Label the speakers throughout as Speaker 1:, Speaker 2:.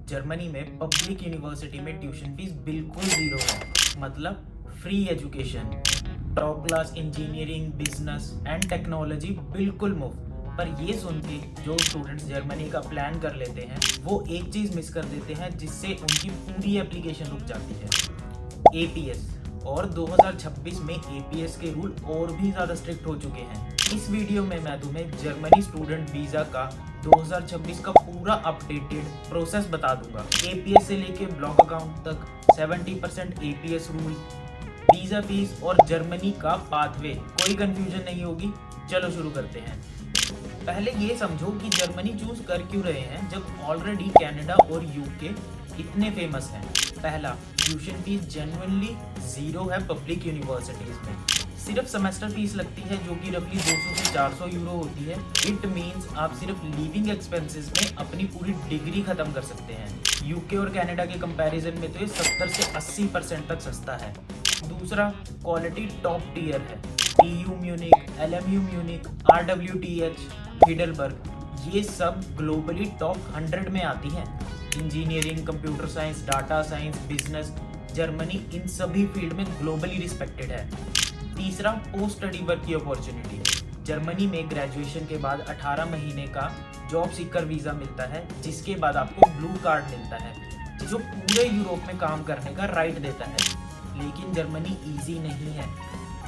Speaker 1: Germany में public university में tuition fees बिल्कुल ज़ीरो है, मतलब free education, top class engineering, business and technology बिल्कुल मुफ्त। पर ये सुन के जो स्टूडेंट्स जर्मनी का प्लान कर लेते हैं वो एक चीज़ मिस कर देते हैं जिससे उनकी पूरी एप्लीकेशन रुक जाती है, एपीएस। और 2026 में एपीएस के रूल और भी ज़्यादा स्ट्रिक्ट हो चुके हैं। इस वीडियो में मैं तुम्हें जर्मनी स्टूडेंट वीज़ा का 2026 का पूरा अपडेटेड प्रोसेस बता दूंगा। एपीएस से लेके ब्लॉक अकाउंट तक 70% एपीएस रूल, वीज़ा फीस और जर्मनी का पाथवे, कोई कंफ्यूजन नहीं होगी। चलो शुरू करते हैं। पहले ये समझो कि जर्मनी चूज कर क्यों रहे हैं जब ऑलरेडी कनाडा और यूके इतने फेमस हैं। पहला, ट्यूशन फीस जेन्युइनली ज़ीरो है पब्लिक यूनिवर्सिटीज़ में। सिर्फ सेमेस्टर फीस लगती है जो कि रफली 200 से 400 यूरो होती है। इट मीन्स आप सिर्फ लिविंग एक्सपेंसेस में अपनी पूरी डिग्री खत्म कर सकते हैं। यूके और कनाडा के कंपैरिजन में तो ये 70 से 80% तक सस्ता है। दूसरा, क्वालिटी टॉप टियर है। टीयू म्यूनिक, एलएमयू म्यूनिक, आरडब्ल्यूटीएच, हिडलबर्ग, ये सब ग्लोबली टॉप 100 में आती हैं। Engineering, computer science, data science, business, Germany in सभी फील्ड में ग्लोबली रिस्पेक्टेड है। तीसरा, पोस्ट स्टडी वर्क की अपॉर्चुनिटी। जर्मनी में ग्रेजुएशन के बाद 18 महीने का जॉब सीकर वीज़ा मिलता है, जिसके बाद आपको ब्लू कार्ड मिलता है जो पूरे यूरोप में काम करने का राइट देता है। लेकिन जर्मनी ईजी नहीं है,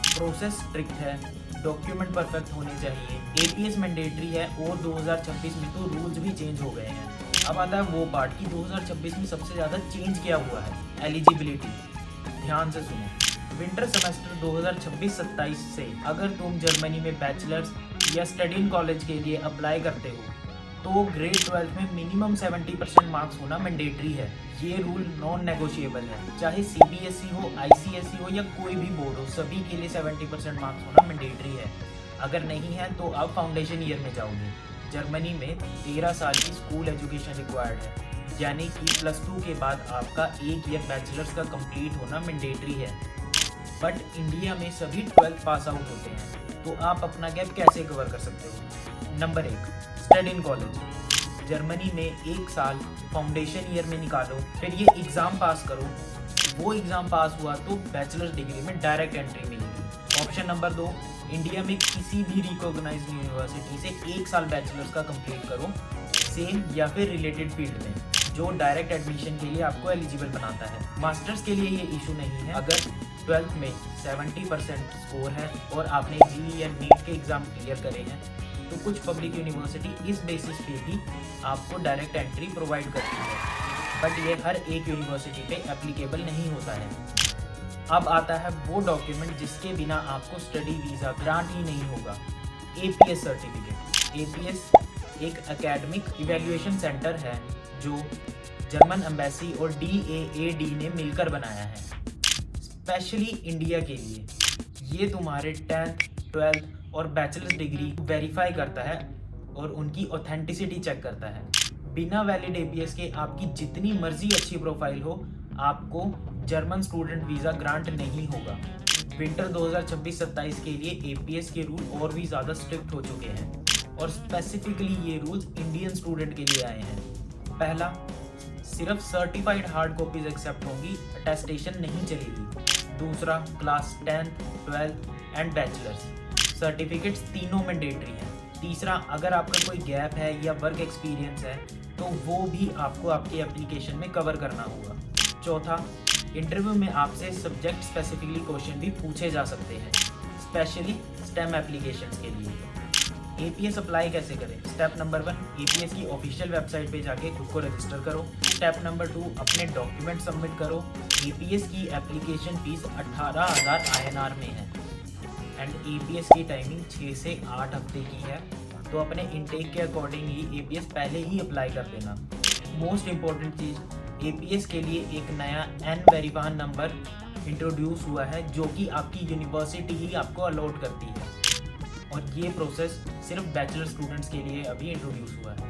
Speaker 1: प्रोसेस स्ट्रिक्ट है, डॉक्यूमेंट परफेक्ट होने चाहिए, एपीएस मैंडेटरी है और 2026 में तो रूल्स भी चेंज हो गए हैं। अब आता है वो पार्ट कि 2026 में सबसे ज़्यादा चेंज क्या हुआ है, एलिजिबिलिटी। ध्यान से सुनो, विंटर सेमेस्टर 2026-27 से अगर तुम जर्मनी में बैचलर्स या स्टडी इन कॉलेज के लिए अप्लाई करते हो तो ग्रेड 12 में मिनिमम 70% मार्क्स होना मैंडेटरी है। ये रूल नॉन नेगोशिएबल है, चाहे सीबीएसई हो, आईसीएसई हो या कोई भी बोर्ड हो, सभी के लिए 70% मार्क्स होना मैंडेटरी है। अगर नहीं है तो आप फाउंडेशन ईयर में जाओगे। जर्मनी में 13 साल की स्कूल एजुकेशन रिक्वायर्ड है, यानी कि +2 के बाद आपका एक ईयर बैचलर्स का कंप्लीट होना मैंडेटरी है। बट इंडिया में सभी 12th पास आउट होते हैं, तो आप अपना गैप कैसे कवर कर सकते हो? Number 1, study in college. Germany में 1 साल फाउंडेशन ईयर में निकालो, फिर ये एग्ज़ाम पास करो। वो एग्ज़ाम पास हुआ तो बैचलर्स डिग्री में डायरेक्ट एंट्री मिलेगी। ऑप्शन नंबर 2, इंडिया में किसी भी रिकॉग्नाइज्ड यूनिवर्सिटी से 1 साल बैचलर्स का कंप्लीट करो, सेम या फिर रिलेटेड फील्ड में, जो डायरेक्ट एडमिशन के लिए आपको एलिजिबल बनाता है। मास्टर्स के लिए ये इशू नहीं है। अगर 12th में 70% स्कोर है और आपने जी या नीट के एग्ज़ाम क्लियर करे हैं तो कुछ पब्लिक यूनिवर्सिटी इस बेसिस पे भी आपको डायरेक्ट एंट्री प्रोवाइड करती है, बट ये हर एक यूनिवर्सिटी पे एप्लीकेबल नहीं होता है। अब आता है वो डॉक्यूमेंट जिसके बिना आपको स्टडी वीज़ा ग्रांट ही नहीं होगा, एपीएस सर्टिफिकेट। एपीएस एक एकेडमिक इवैल्यूएशन सेंटर है जो जर्मन एम्बेसी और डीएएडी ने मिलकर बनाया है स्पेशली इंडिया के लिए। ये तुम्हारे 10th, 12th और बैचलर्स डिग्री वेरीफाई करता है और उनकी ऑथेंटिसिटी चेक करता है। बिना वैलिड एपीएस के आपकी जितनी मर्जी अच्छी प्रोफाइल हो, आपको जर्मन स्टूडेंट वीज़ा ग्रांट नहीं होगा। विंटर 2026-27 के लिए एपीएस के रूल और भी ज़्यादा स्ट्रिक्ट हो चुके हैं और स्पेसिफिकली ये रूल्स इंडियन स्टूडेंट के लिए आए हैं। पहला, सिर्फ सर्टिफाइड हार्ड कॉपीज एक्सेप्ट होंगी, अटेस्टेशन नहीं चलेगी। दूसरा, class 10th, 12th and bachelors certificates तीनों मैंडेटरी हैं। तीसरा, अगर आपका कोई गैप है या वर्क एक्सपीरियंस है तो वो भी आपको आपके एप्लीकेशन में कवर करना होगा। चौथा, इंटरव्यू में आपसे सब्जेक्ट स्पेसिफिकली क्वेश्चन भी पूछे जा सकते हैं, स्पेशली स्टेम एप्लीकेशंस के लिए। एपीएस अप्लाई कैसे करें? स्टेप नंबर 1, एपीएस की ऑफिशियल वेबसाइट पे जाके खुद को रजिस्टर करो। स्टेप नंबर 2, अपने डॉक्यूमेंट सबमिट करो। एपीएस की एप्लीकेशन फीस 18,000 INR में है एंड एपीएस की टाइमिंग 6 से 8 हफ्ते की है, तो अपने इनटेक के अकॉर्डिंग ही एपीएस पहले ही अप्लाई कर देना। मोस्ट इम्पॉर्टेंट चीज़, एपीएस के लिए एक नया N-वेरिफान नंबर इंट्रोड्यूस हुआ है जो कि आपकी यूनिवर्सिटी ही आपको अलॉट करती है, और ये प्रोसेस सिर्फ बैचलर स्टूडेंट्स के लिए अभी इंट्रोड्यूस हुआ है।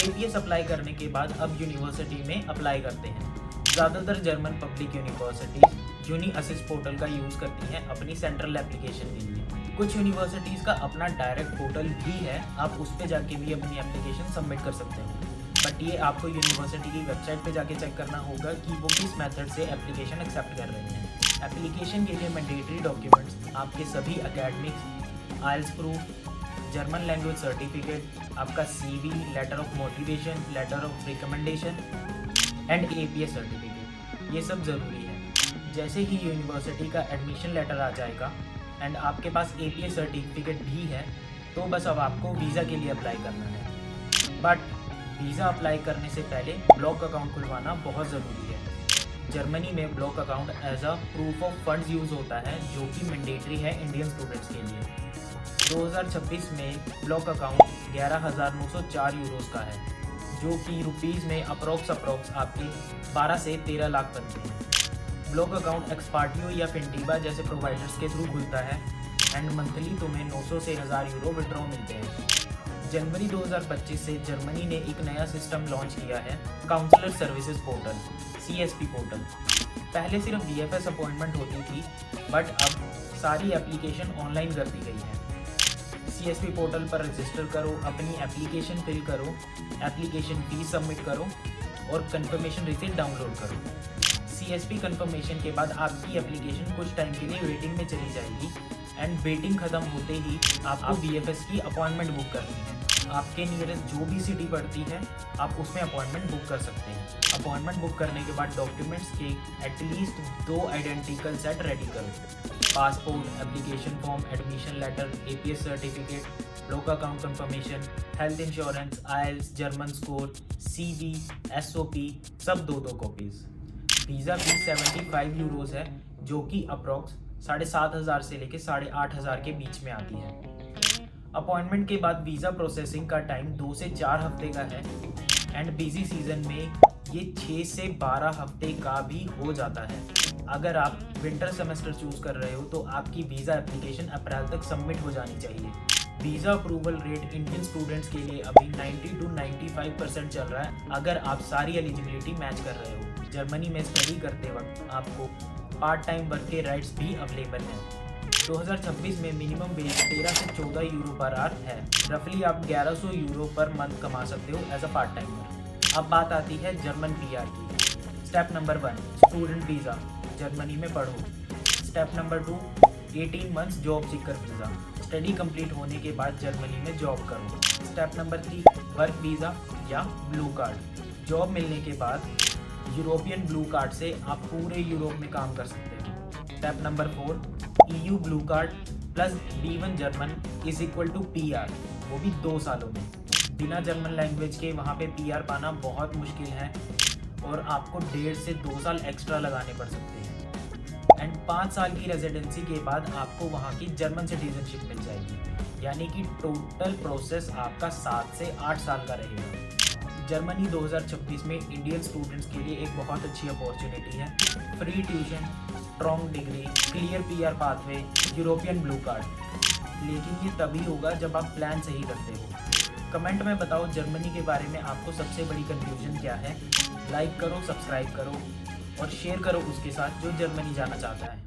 Speaker 1: एपीएस अप्लाई करने के बाद अब यूनिवर्सिटी में अप्लाई करते हैं। ज़्यादातर German public universities uni assist portal का यूज़ करती हैं अपनी सेंट्रल एप्लीकेशन के लिए। कुछ यूनिवर्सिटीज़ का अपना डायरेक्ट पोर्टल भी है, आप उस पर जाके भी अपनी एप्लीकेशन सबमिट कर सकते हो। बट ये आपको यूनिवर्सिटी की वेबसाइट पे जाके चेक करना होगा कि वो किस मेथड से एप्लीकेशन एक्सेप्ट कर रहे हैं। एप्लीकेशन के लिए मैंडेटरी डॉक्यूमेंट्स आपके सभी academics, IELTS proof, German language certificate, आपका CV, letter of motivation, letter of recommendation and APS certificate, ये सब ज़रूरी है। जैसे ही यूनिवर्सिटी का एडमिशन लेटर आ जाएगा एंड आपके पास APS सर्टिफिकेट भी है, तो बस अब आपको वीज़ा के लिए अप्लाई करना है। बट वीज़ा अप्लाई करने से पहले ब्लॉक अकाउंट खुलवाना बहुत ज़रूरी है। जर्मनी में block account as a proof of funds use होता है, जो कि मैंडेटरी है इंडियन स्टूडेंट्स के लिए। 2026 में ब्लॉक अकाउंट 11,904 यूरोज़ का है, जो कि रुपीज़ में अप्रोक्स आपके 12 से 13 लाख बनते हैं। ब्लॉक अकाउंट एक्सपार्टियो या फिनटीबा जैसे प्रोवाइडर्स के थ्रू खुलता है एंड मंथली तुम्हें 900 से 1000 यूरो विड्रॉ मिलते हैं। जनवरी 2025 से जर्मनी ने एक नया सिस्टम लॉन्च किया है, counsellor services portal CSP portal. पहले सिर्फ BFS अपॉइंटमेंट होती थी, बट अब सारी एप्लीकेशन ऑनलाइन कर दी गई है। CSP पोर्टल पर रजिस्टर करो, अपनी एप्लीकेशन फिल करो, एप्लीकेशन फीस सबमिट करो और कंफर्मेशन रिसीट डाउनलोड करो। CSP कंफर्मेशन के बाद आपकी एप्लीकेशन कुछ टाइम के लिए वेटिंग में चली जाएगी एंड वेटिंग ख़त्म होते ही आपको BFS की अपॉइंटमेंट बुक करनी है। आपके नियरेस्ट जो भी सिटी पड़ती है, आप उसमें अपॉइंटमेंट बुक कर सकते हैं। अपॉइंटमेंट बुक करने के बाद डॉक्यूमेंट्स के एटलीस्ट 2 आइडेंटिकल सेट रेडी करो। Passport, application form, admission letter, APS certificate, block account confirmation, health insurance, IELTS, German score, CV, SOP, सब 2-2 कॉपीज़। वीज़ा फीस 75 यूरोज़ है, जो कि अप्रॉक्स 7,500 से लेकर 8,500 के बीच में आती है। अपॉइंटमेंट के बाद वीज़ा प्रोसेसिंग का टाइम 2 से 4 हफ्ते का है एंड बिजी सीजन में ये 6 से 12 हफ्ते का भी हो जाता है। अगर आप विंटर सेमेस्टर चूज़ कर रहे हो तो आपकी वीज़ा एप्लीकेशन अप्रैल तक सबमिट हो जानी चाहिए। Visa approval rate Indian students के लिए अभी 90 to 95% चल रहा है, अगर आप सारी एलिजिबिलिटी मैच कर रहे हो। जर्मनी में स्टडी करते वक्त आपको पार्ट टाइम वर्क के राइट्स भी अवेलेबल हैं। 2026 में मिनिमम वेज 13 से 14 यूरो पर आवर है। रफली आप 1100 यूरो पर मंथ कमा सकते हो एज अ पार्ट टाइमर। अब बात आती है जर्मन PR की। Step number 1, student visa, Germany में पढ़ो। Step number 2, 18 months job seeker visa, study complete होने के बाद जर्मनी में जॉब करो। स्टेप नंबर 3, वर्क वीज़ा या ब्लू कार्ड। जॉब मिलने के बाद यूरोपियन ब्लू कार्ड से आप पूरे यूरोप में काम कर सकते हो। Step number 4, EU blue card plus B1 German is equal to PR, वो भी 2 सालों में। बिना जर्मन लैंग्वेज के वहाँ पे PR पाना बहुत मुश्किल है और आपको 1.5 से 2 साल एक्स्ट्रा लगाने पड़ सकते हैं। एंड 5 साल की रेजिडेंसी के बाद आपको वहाँ की जर्मन सिटीजनशिप मिल जाएगी, यानी कि टोटल प्रोसेस आपका 7 से 8 साल का रहेगा। जर्मनी 2026 में इंडियन स्टूडेंट्स के लिए एक बहुत अच्छी अपॉर्चुनिटी है। Free tuition, strong degree, clear PR pathway, European blue card. लेकिन ये तभी होगा जब आप प्लान सही करते हो। कमेंट में बताओ जर्मनी के बारे में आपको सबसे बड़ी कंफ्यूजन क्या है। लाइक करो, सब्सक्राइब करो और शेयर करो उसके साथ जो जर्मनी जाना चाहता है।